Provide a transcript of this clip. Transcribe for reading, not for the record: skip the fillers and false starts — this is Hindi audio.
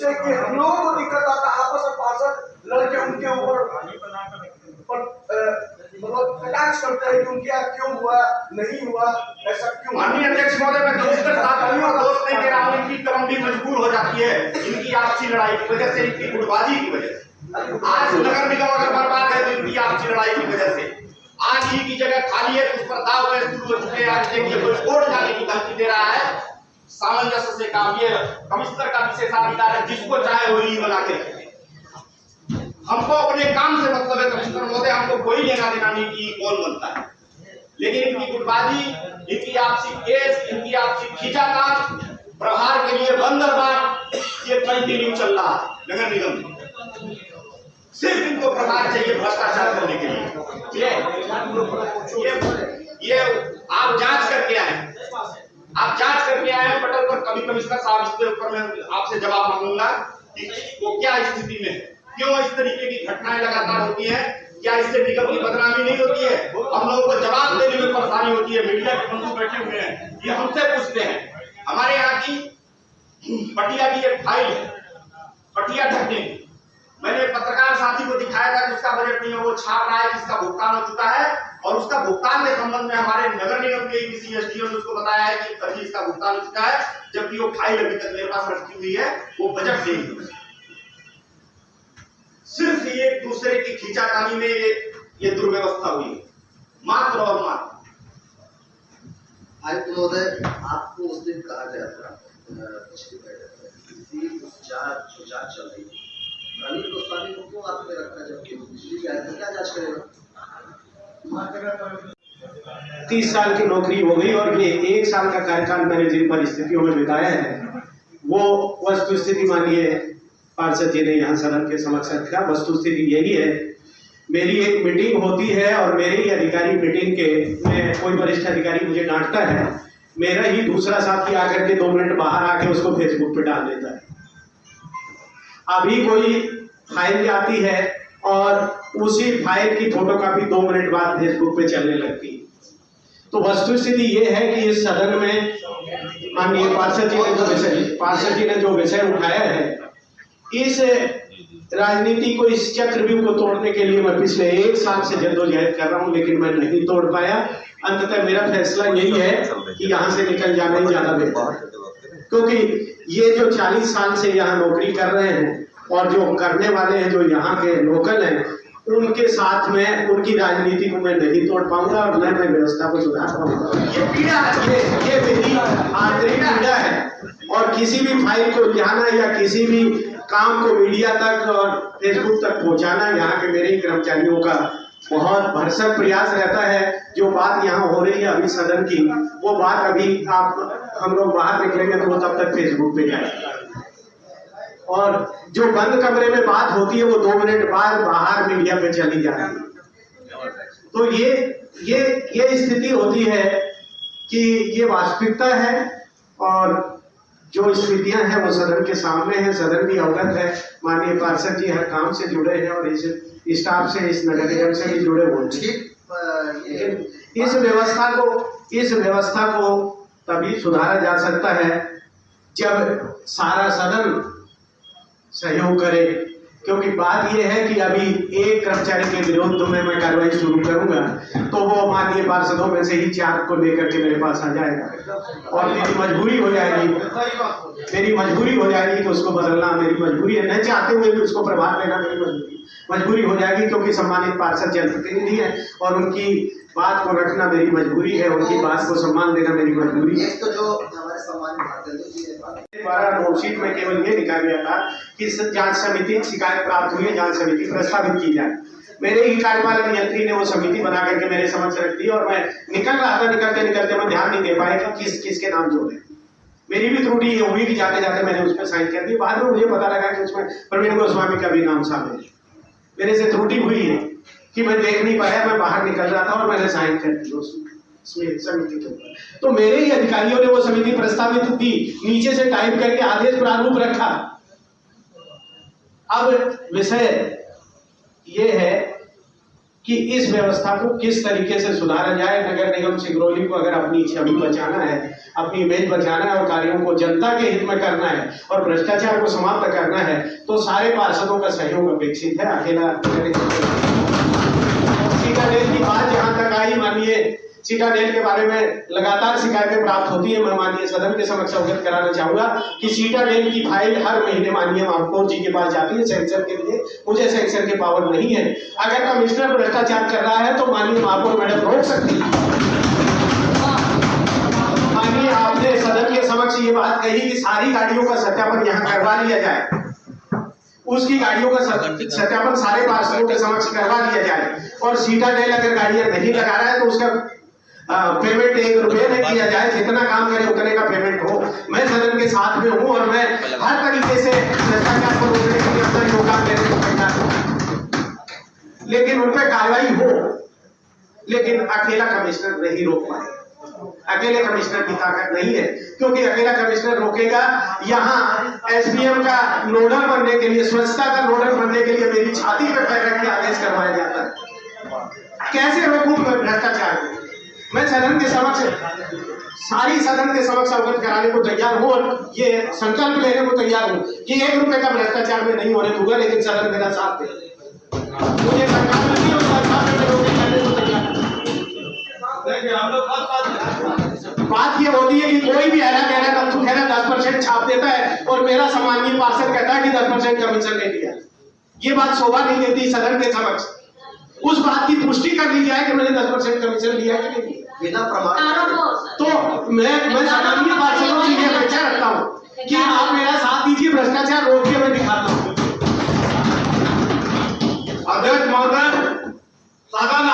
जिससे कि हम लोगों को दिक्कत आता है, आपस में पार्षद लड़के उनके ऊपर मतलब कटाक्ष करते हैं कि उनके यहाँ क्यों हुआ, नहीं हुआ, ऐसा क्यों। माननीय अध्यक्ष महोदय, मैं दोस्त के साथ दोस्त नहीं दे रहा हूँ, इनकी कमिटी मजबूर हो जाती है इनकी आपसी लड़ाई की वजह से, इनकी गुटबाजी की वजह से। आज नगर निगम अगर बर्बाद है तो इनकी आपसी लड़ाई की वजह से। आज ही की जगह खाली है, उस पर दाव शुरू हो चुके हैं। आज देखिए कोई कोर्ट जाने की धमकी दे रहा है, सामंजस्य से काम। ये कमिश्नर का विशेषाधिकार है, जिसको चाहे वो ही बना के रखे। हमको अपने काम से मतलब है कमिश्नर महोदय, हमको कोई लेना देना नहीं कि कौन बनता है, लेकिन इनकी गुटबाजी, इनकी आपसी केस, इनकी आपसी खींचातान, प्रहार के लिए बंदरबार, ये कंटिन्यू चल रहा है नगर निगम में। सिर्फ इनको प्रहार चाहिए भ्रष्टाचार करने के लिए। ये आप जांच करके आए, आप जांच करके आए पटल पर। कभी कमिश्नर साहब इसके ऊपर मैं आपसे जवाब मांगूंगा कि वो क्या स्थिति में है, क्यों इस तरीके की घटनाएं लगातार होती हैं, क्या इससे निगम की बदनामी नहीं होती है? हम लोगों को जवाब देने में परेशानी होती है। मीडिया के बंधु बैठे हुए हैं, ये हमसे पूछते हैं। हमारे यहाँ की पटिया की एक फाइल है, पटिया ढकने की। मैंने पत्रकार साथी को दिखाया था कि उसका बजट नहीं है, वो छाप रहा है कि इसका भुगतान हो चुका है, और उसका भुगतान के संबंध में हमारे नगर निगम के किसी एसडीओ ने उसको बताया है कि अभी इसका भुगतान हो चुका है, जबकि वो फाइल अभी तक मेरे पास रखी हुई है, वो बजट नहीं हुई। सिर्फ एक दूसरे की खींचातानी में ये दुर्व्यवस्था हुई है, मात्र और मात्र। आयुक्त महोदय, आपको उस दिन कहा गया था पिछली बैठक में जो जांच चल रही थी, अनिल गोस्वामी को क्यों हाथ में रखा, जबकि बिजली की आयुक्त क्या जांच करेगा? 30 साल की नौकरी हो गई और ये 1 साल का कार्यकाल मैंने जिन परिस्थितियों में बिताया है, वो वस्तु स्थिति मानिए पार्षद जी ने यहाँ सदन के समक्ष रखा। वस्तु स्थिति यही है, मेरी एक मीटिंग होती है और मेरे ही अधिकारी मीटिंग के में कोई वरिष्ठ अधिकारी मुझे डांटता है, मेरा ही दूसरा साथी आकर के 2 मिनट बाहर आके उसको फेसबुक पे डाल देता है। अभी कोई फाइल आती है और उसी फाइल की फोटोकॉपी 2 मिनट बाद फेसबुक पे चलने लगती है। तो वस्तु स्थिति ये है कि इस सदन में माननीय पार्षद जी ने जो विषय उठाया है, इस राजनीति को, इस चक्रव्यूह को तोड़ने के लिए मैं पिछले 1 साल से जद्दोजहद कर रहा हूं, लेकिन मैं नहीं तोड़ पाया। अंततः मेरा फैसला यही है कि यहाँ से निकल जाना ही ज्यादा बेहतर है, क्योंकि ये जो 40 साल से यहाँ नौकरी कर रहे हैं और जो करने वाले हैं, जो यहाँ के लोकल हैं, उनके साथ में उनकी राजनीति को मैं नहीं तोड़ पाऊंगा और मैं व्यवस्था को सुधार पाऊंगा। ये पीड़ा है, ये मेरी आंतरिक पीड़ा है। और किसी भी फाइल को लियाना या किसी भी काम को मीडिया तक और फेसबुक तक पहुंचाना यहाँ के मेरे ही कर्मचारियों का बहुत भरसक प्रयास रहता है। जो बात यहाँ हो रही है अभी सदन की, वो बात अभी हम लोग बाहर निकलेंगे तो वो तब तक फेसबुक पे जाएगी, और जो बंद कमरे में बात होती है वो 2 मिनट बाद बाहर मीडिया पे चली जाती है। तो ये स्थिति होती है कि ये वास्तविकता है, और जो स्थितियां हैं वो सदन के सामने हैं, सदन भी अवगत है। माननीय पार्षद जी हर काम से जुड़े हैं और इस स्टाफ से, इस नगर निगम से भी जुड़े हुए हैं। इस व्यवस्था को तभी सुधारा जा सकता है जब सारा सदन सहयोग करे, क्योंकि बात यह है कि अभी एक कर्मचारी के विरोध में मैं कार्रवाई शुरू करूंगा तो वो माननीय पार्षदों में से ही 4 को लेकर के मेरे पास आ जाएगा, और मेरी मजबूरी हो जाएगी कि उसको बदलना मेरी मजबूरी है। नहीं चाहते हुए भी उसको प्रभाव देना मेरी मजबूरी हो जाएगी, क्योंकि सम्मानित पार्षद जनप्रतिनिधि है और उनकी बात को रखना मेरी मजबूरी है, उनकी बात को सम्मान देना मेरी मजबूरी है। तो जो हमारे सम्मानित द्वारा नोटशीट में केवल ये लिखा गया था कि जांच समिति, शिकायत प्राप्त हुई है, जांच समिति प्रस्तावित की जाए। मेरे ही कार्यपालक यंत्री ने वो समिति बना करके मेरे समक्ष रख दी और मैं निकल रहा था, निकलते मैं ध्यान नहीं दे पाया कि किसके नाम जोड़े। मेरी भी त्रुटि हुई कि जाते जाते मैंने उस पर साइन कर दी। बाद में मुझे पता लगा कि उसमें प्रवीण गोस्वामी का भी नाम शामिल है। मेरे से त्रुटि हुई है कि मैं देख नहीं पाया, मैं बाहर निकल रहा था और मैंने साइन कर दी समिति के ऊपर। तो मेरे ही अधिकारियों ने वो समिति प्रस्तावित की, नीचे से टाइप करके आदेश प्रारूप रखा। अब विषय ये है कि इस व्यवस्था को किस तरीके से सुधारा जाए। नगर निगम सिंगरौली को अगर अपनी छवि बचाना है, अपनी इमेज बचाना है और कार्यों को जनता के हित में करना है और भ्रष्टाचार को समाप्त करना है तो सारे पार्षदों का सहयोग अपेक्षित है। अकेला सीटाडेल की बात जहां तक आई, माननीय सीटाडेल के बारे में लगातार शिकायतें प्राप्त होती है। मैं माननीय सदन के समक्ष अवगत कराना चाहूंगा कि सीटाडेल की फाइल हर महीने माननीय महापौर जी के पास जाती है सेंसर के लिए। मुझे सेंसर के पावर नहीं है। अगर कमिश्नर भ्रष्टाचार कर रहा है तो माननीय महापौर मैडम रोक सकती है। माननीय आपने सदन के समक्ष ये बात कही कि सारी गाड़ियों का सत्यापन यहाँ करवा लिया जाए, उसकी गाड़ियों का सत्यापन सारे पार्षदों के समक्ष करवा लिया जाए और सीटाडेल अगर गाड़ियां नहीं लगा रहा है तो उसका पेमेंट 1 रुपये में किया जाए, जितना काम करे उतने का पेमेंट हो। मैं सदन के साथ में हूं और मैं हर तरीके से भ्रष्टाचार को रोकने के लिए अपना योगदान देने को तैयार हूं, लेकिन उन पर कार्रवाई हो। लेकिन अकेला कमिश्नर नहीं रोक पाए। अकेले कमिश्नर की ताकत नहीं है, क्योंकि अकेला कमिश्नर रोकेगा। यहाँ एसडीएम का नोडल बनने के लिए, स्वच्छता का नोडल बनने के लिए मेरी छाती पे पैर रख के आदेश करवाया जाता है। कैसे रोकूं मैं भ्रष्टाचार को? मैं सदन के समक्ष, सारी सदन के समक्ष अवगत कराने को तैयार हूं और ये संकल्प लेने को तैयार हूं कि 1 रुपए का भ्रष्टाचार में नहीं होने दूंगा, लेकिन सदन मेरा साथ दे। मुझे सरकार में नहीं और सरकार में करने को तैयार। बात ये होती है कि कोई भी ऐरा गहरा तत्व है ना 10% छाप देता है और मेरा सम्मानीय पार्षद कहता है कि 10% कमीशन नहीं दिया। ये बात शोभा नहीं देती सदन के समक्ष। उस बात की पुष्टि कर ली जाए कि मैंने 10% कमीशन लिया कि नहीं, बिना प्रमाण। तो मैं सम्मानीय पार्षदों से ये अपेक्षा रखता हूँ कि आप मेरा साथ दीजिए, भ्रष्टाचार रोक के मैं दिखाता हूँ। अध्यक्ष महोदय, सदन